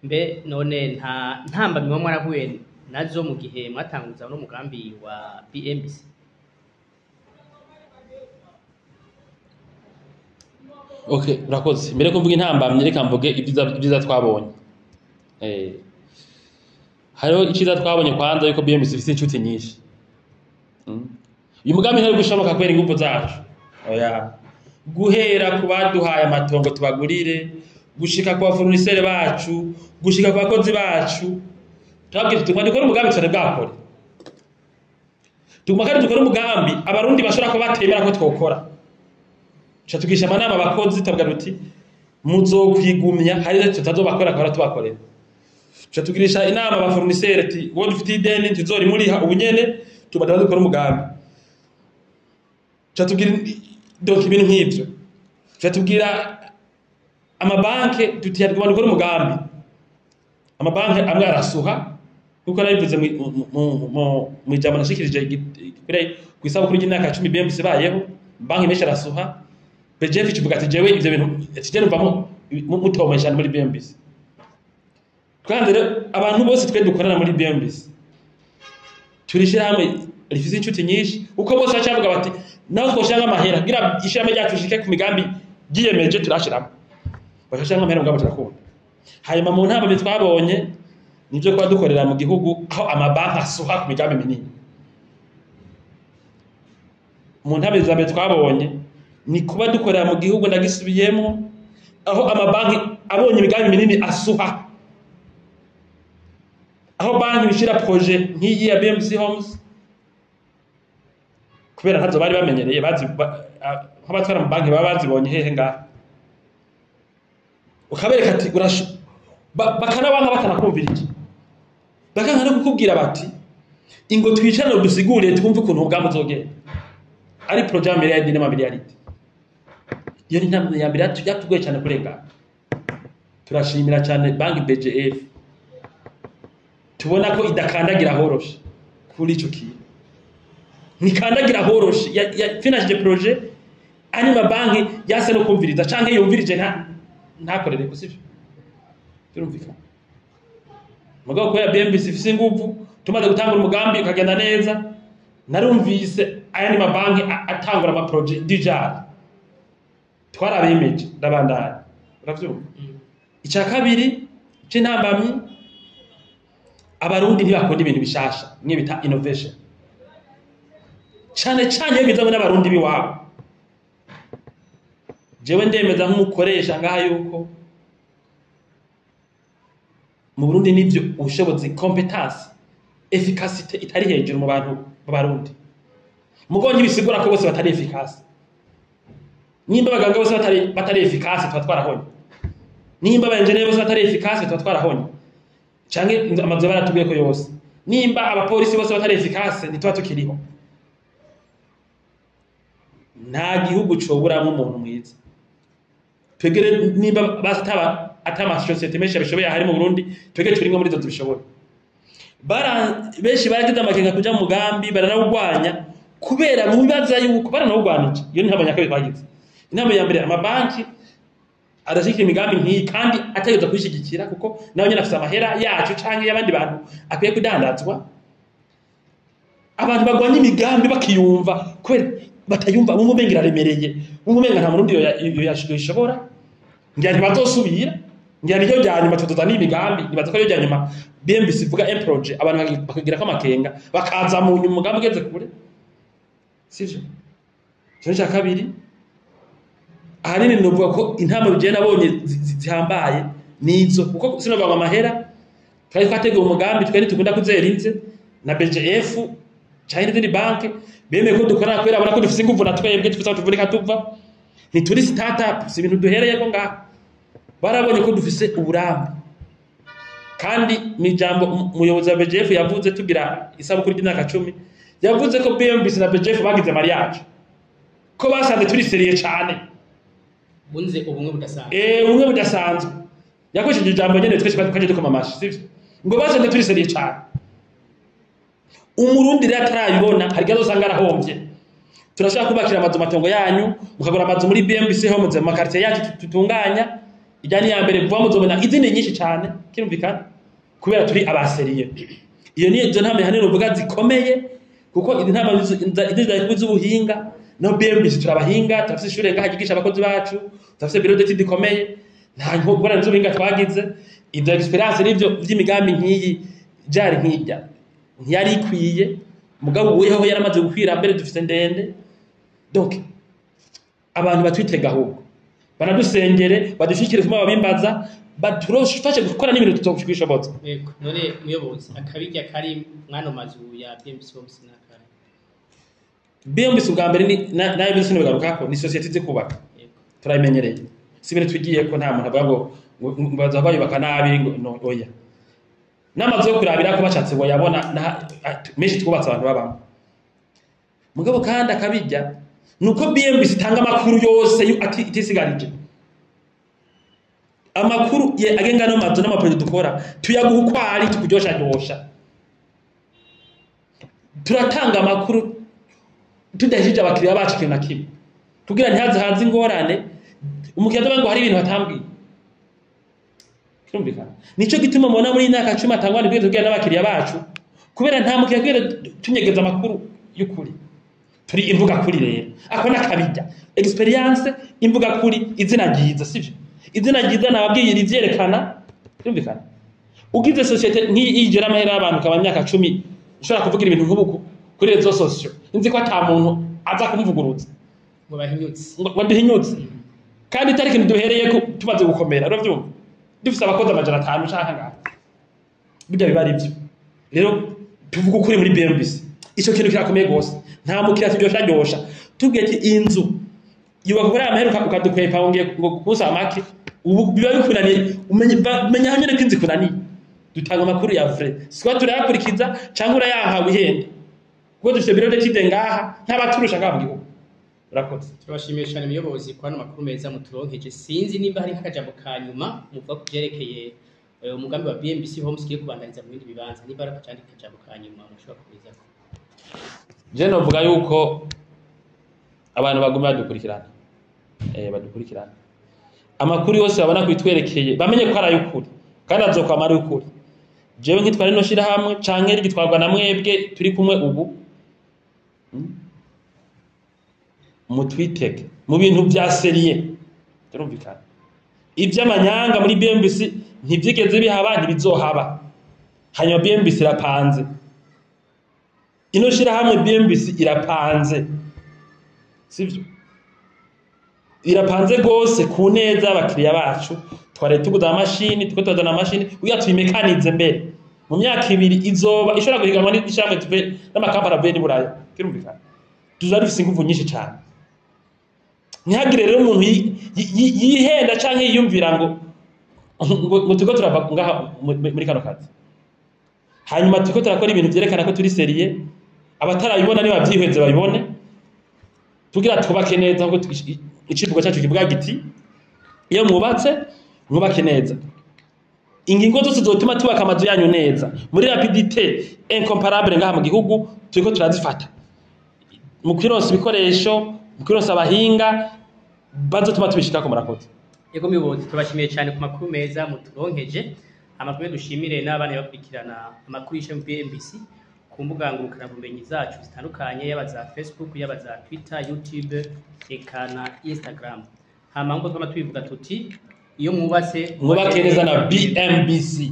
mbe none nta ntambamye mwa mwarahuye nazo mu gihe mwatanguza no mugambi wa BMBC? Okay, urakoze. Mbere ko mvuga intambamye reka mvuge ibyiza twabonye. Hariho iciza twabonye kwanza yuko BMBC ifite inshuti nyinshi. Uyu mugambi ntari gushoboka kwera ingufu zacu. Oya. Guhera ku baduhaye amatongo tubagurire, gushika kwa fournisseur bacu, gushika kwa bakozi bacu. Twabwiye tuti dukora umugambi cyane bwakore. Tuguma kandi dukora umugambi abarundi bashobora ko batemera ko twokora. Cha tugisha amanama abakozi tabwa ruti muzokwigumya hari icyo tutazobakora akora tubakorera. Cha tugirisha inama aba fournisseur ati wowe dufite ideni tuzori muri ubunyene tubadaza dukora umugambi. Cha tugira donc ibintu nk'ibyo. Cha tugira amabanke tutiyadwa dukora umugambi. Amabanke amwe arasuha kuko nabivuze mu ijambo nashikirije kwisaba kuri y'imyaka 10 BMBC bayeho banki mesha arasuha BGF kivuga ati jewe ivyo bintu tije numvamo mutomesha muri BMBC. Kandi abantu bose twe dukorana muri BMBC turishira hamwe rifise inshuti nyinshi uko bose bacavuga bati naho twoshanga amahera gira ishame ryacu shike ku migambi giyemeje turashiramo bashashanga amahera ngabo turakunda. Hanyuma mu ntamba twabonye nivyo kwa dukorera mu gihugu aho amabanki asuha ku migambi minini. Mu ntamba zabe twabonye ni kuba dukorera mu gihugu ndagisubiyemo aho amabanki abonye imigambi minini asuha. Aho banki bishira projet nk'iyi ya BMC Homes kubera ntazo bari bamenyereye bazi nk'abatwara mu banki baba bazibonye hehe ngaha ukabereka ati bakana banga batanakumvira iki bakanga no kukubwira bati ingo twicana dusigure twumve ukuntu ubwambo zogenda ari projet miliyari n'amamiliyari. Iyo ni ntabwo ya mbere yatugoye cyane kurenga. Turashimira cyane banki BGF tubona ko idakandagira horoshe kuri ico kintu nikandagira horoshe ya finance projet ani mabanki yase no kumviriza canke yumvirije ntakorere kusivyo turumvika mugabo ko ya BMBC ifise ingufu tumaze gutangura umugambi ukagenda neza narumvise aya ni mabanki atangura ama projet dijal twarabemeje ndabandana uravyumva. Icya kabiri c'intambamyi abarundi ntibakunda ibintu bishasha mwe bita innovation cyane cyane bizamo n'abarundi biwabo. Jewe ndemeza nk'umukoresha ngaha yuko mu Burundi nivyo ubushobozi competence efficacité itari hejuru mu bantu b'abarundi mugonyi bisigura ko bose batari efficace. Nimba baganga bose batari efficace twatwarahonye, nimba abenjeneye bose batari efficace twatwarahonye canke amazu baratubwiye ko yose, nimba abapolisi bose batari efficace ntitwa tukiriho. Nta gihugu coburamo umuntu mwiza. Twegere nimba basitaba atama societe mesha bishoboye hari mu Burundi twege turinga muri zo tubishoboye. Benshi baragize amakenga kuja mu mugambi baranawugwanya kubera mu bibaza yuko baranawugwanije. Iyo ni ntabanya kabiri bagize. Inama ya mbere amabanki arashikira imigambi nk'iyi kandi ategeza kwishigikira kuko nawe nyine afite amahera yacu canke y'abandi bantu akwiye kudandazwa. Abantu bagwanya imigambi bakiyumva kwera batayumva umumengira remereye umumenga nta murundi yashobora ngiye bazosubira ngiye ryo ryanyuma tutuzana imigambi nibaza ko ryo ryanyuma BMBC ivuga un projet abantu bakagira ko amakenga bakaza mu mugambi ugeze kure sivyo. Cyo kabiri ahanini novuga ko intama bije nabonye zihambaye nizo kuko sinobanga amahera twari twateguye umugambi twari tukunda kuzerinze na BGF cyane n'indi banki bemeye ko dukora kwera abona ko dufise ingufu na twebwe tufise tuvunika tuva ntituri startup si ibintu duhereye ko ngaha barabonye ko dufise uburambe kandi ni jambo umuyobozi wa BGF yavuze tugira isabukuru y'imyaka 10 yavuze ko BMBC na BGF bagize mariage ko basanze turi seriye cyane bunze ubumwe budasanzwe ubumwe budasanzwe yakoresheje ijambo nyene twese twaje dukoma amashi sivyo ngo basanze turi seriye cyane. Umurundi rero atarayibona hari gazo sanga arahombye. Turashaka kubakira amazu matongo yanyu mukagura amazu muri BMBC Homes mu quartier yacu tutunganya ijya ni ya mbere vuba muzobona izindi nyinshi cyane kirumvikana kubera turi abaseriye iyo ni izo ntambwe hanini uvuga zikomeye kuko intambwe z'ubuhinga no BMBC turabahinga turafite ishure ngaha gigisha abakozi bacu turafite biro d'études ikomeye nta ngorane z'ubuhinga twagize ibyo experience n'ibyo by'imigambi nk'iyi jari nk'ijya ntiyari ikwiye mugabo weho yaramaze gukwira mbere dufite ndende donc abantu batwitega ahubwo banadusengere badushikire kuma babimbaza baturofashe gukora n'ibintu tuzokwishobotsa yego none muyobozi akabijya kari mwano mazu ya BMBC Homes nakara BMBC ubwa mbere ni nayo bisi no bigarukako ni society ze kubaka turayimenyereye si ibintu twigiye ko nta muntu avuga ngo baza bayubaka nabi ngo oya n'amazu yo kurabira ko bashatse ngo yabona menshi twubatse abantu babamo mugabo kandi akabijya nuko BMBC itanga amakuru yose itisigarije amakuru ye agenga no mazu n'amaprojet dukora tuyaguha uko ari tukuryosha turatanga amakuru tudashije abakiriya bacu ikintu na kimwe kugira ntihaze hanze ingorane umukiriya ndavuga ngo hari ibintu batambwiye kirumvikana nico gituma mubona muri imyaka 10 atangwa ni kwitubwira n'abakiriya bacu kubera nta mukiriya kwira tunyegeza amakuru y'ukuri turi imvuga kuri rero ako nakabijya experience imvuga kuri izina ryiza sivyo izina ryiza nababwiye rivyerekana kirumvikana ugize societe nk'iyigera amahera y'abantu kaba myaka 10 ushobora kuvugira ibintu nk'ubu kuri rezo sosio nzi ko ata muntu aza kumuvugurutsa ngo duhinyutse kandi itari kintu duhereye ko tumaze gukomera uravyumva dufise abakozi amajana 5 ushaka ngaho bijya biba ari byo rero tuvuga ukuri muri BMBC ico kintu kirakomeye gose nta mukiriya turyosha tubwiye ati inzu yuba gukora amaheruka ukadukwepa wongeye ngo kusa amaki ubu biba bikunaniye umenya hanyene ko inzi kunaniye dutanga amakuru ya vrai siko turayakurikiza cyangwa urayahawe ihende kuko dufite biro d'études ngaha ntabaturusha ngaha mu gihugu urakoze turabashimiye cyane muyobozi kwa no makuru meza muturonkeje sinzi nimba hari nk'akajambo kanyuma muvuga ku byerekeye umugambi wa BMBC Homes kiye kubandaniza mu bindi bibanza nimba ari akajambo kanyuma mushobora kubiza je novuga yuko abantu baguma badukurikirana badukurikirana amakuru yose babona kwitwerekeye bamenye ko ari ay'ukuri kandi azokwamara y'ukuri jewe nkitwara no shira hamwe canke rigitwarwa na mwebwe turi kumwe ubu mutwiteke mu bintu bya serie turumvikana ivy'amanyanga muri BMBC ntivyigeze bihaba ntibizohaba hanyuma BMBC irapanze ino shira hamwe BMBC irapanze sivyo irapanze gose ku neza abakiriya bacu tware tuguza amashini tukotozana amashini uya tuyimekanize mbere mu myaka 2 izoba ishobora guhiganwa n'ishamwe tuve n'amakampara avuye ni Buraya kirumvikana tuzari dufise ingufu nyinshi cyane ntihagire rero umuntu yihenda canke yiyumvira ngo tuko turava ngaha muri kano kazi hanyuma tuko turakora ibintu byerekana ko turi serie abatarabibona ni bavyihweze babibone tugira twubake neza ngo icivugo cyacu kivuga giti iyo mwubake neza ingingo zose zotuma tubaka amazu yanyu neza muri rapidité incomparable ngaha mu gihugu turiko turazifata mu kwironsa ibikoresho mu kwironsa abahinga bazotuma tubishika ko murakoze yego muyobozi tubashimiye cyane ku makuru meza muturonkeje amakuru dushimire n'abana bakurikirana amakuru y'ishe mu BMBC ku mbuga ngurukana bumenyi zacu zitandukanye yaba za Facebook yaba za Twitter YouTube eka na Instagram hama ngo twama twivuga tuti iyo mwubake neza na BMBC